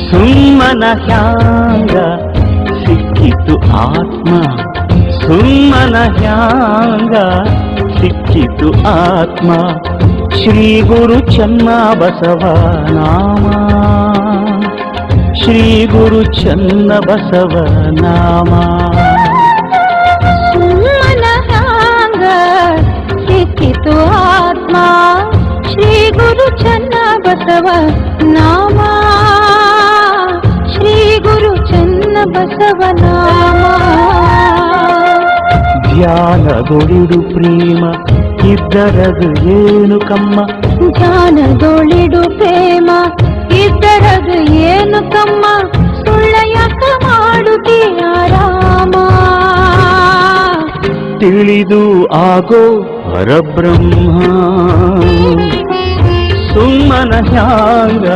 ಸುಮ್ಮನ ಹ್ಯಾಂಗ ಸಿಕ್ಕಿತು ಆತ್ಮ, ಸುಮ್ಮನ ಹ್ಯಾಂಗ ಸಿಕ್ಕಿತು ಆತ್ಮ. ಶ್ರೀ ಗುರು ಚನ್ನ ಬಸವ ನಾಮ, ಶ್ರೀ ಗುರು ಚನ್ನ ಬಸವ ನಾಮ. ಸುಮ್ಮನ ಹ್ಯಾಂಗ ಸಿಕ್ಕಿತು ಆತ್ಮ, ಶ್ರೀ ಗುರು ಚನ್ನ ಬಸವ ನಾಮ, ಶ್ರೀ ಗುರು ಚನ್ನ ಬಸವ ನಾಮ. ಧ್ಯಾನದೊಳಿಡು ಪ್ರೇಮ ಇದ್ದರದು ಏನು ಕಮ್ಮ, ಧ್ಯಾನದೊಳಿಡು ಪ್ರೇಮ ಇದ್ದರದು ಏನು ಕಮ್ಮ. ಸುಳ್ಳ ಯಾಕ ಮಾಡುತ್ತೀಯ ರಾಮ, ತಿಳಿದು ಆಗೋ ಪರಬ್ರಹ್ಮ. ಸುಮ್ಮನ ಹ್ಯಾಂಗ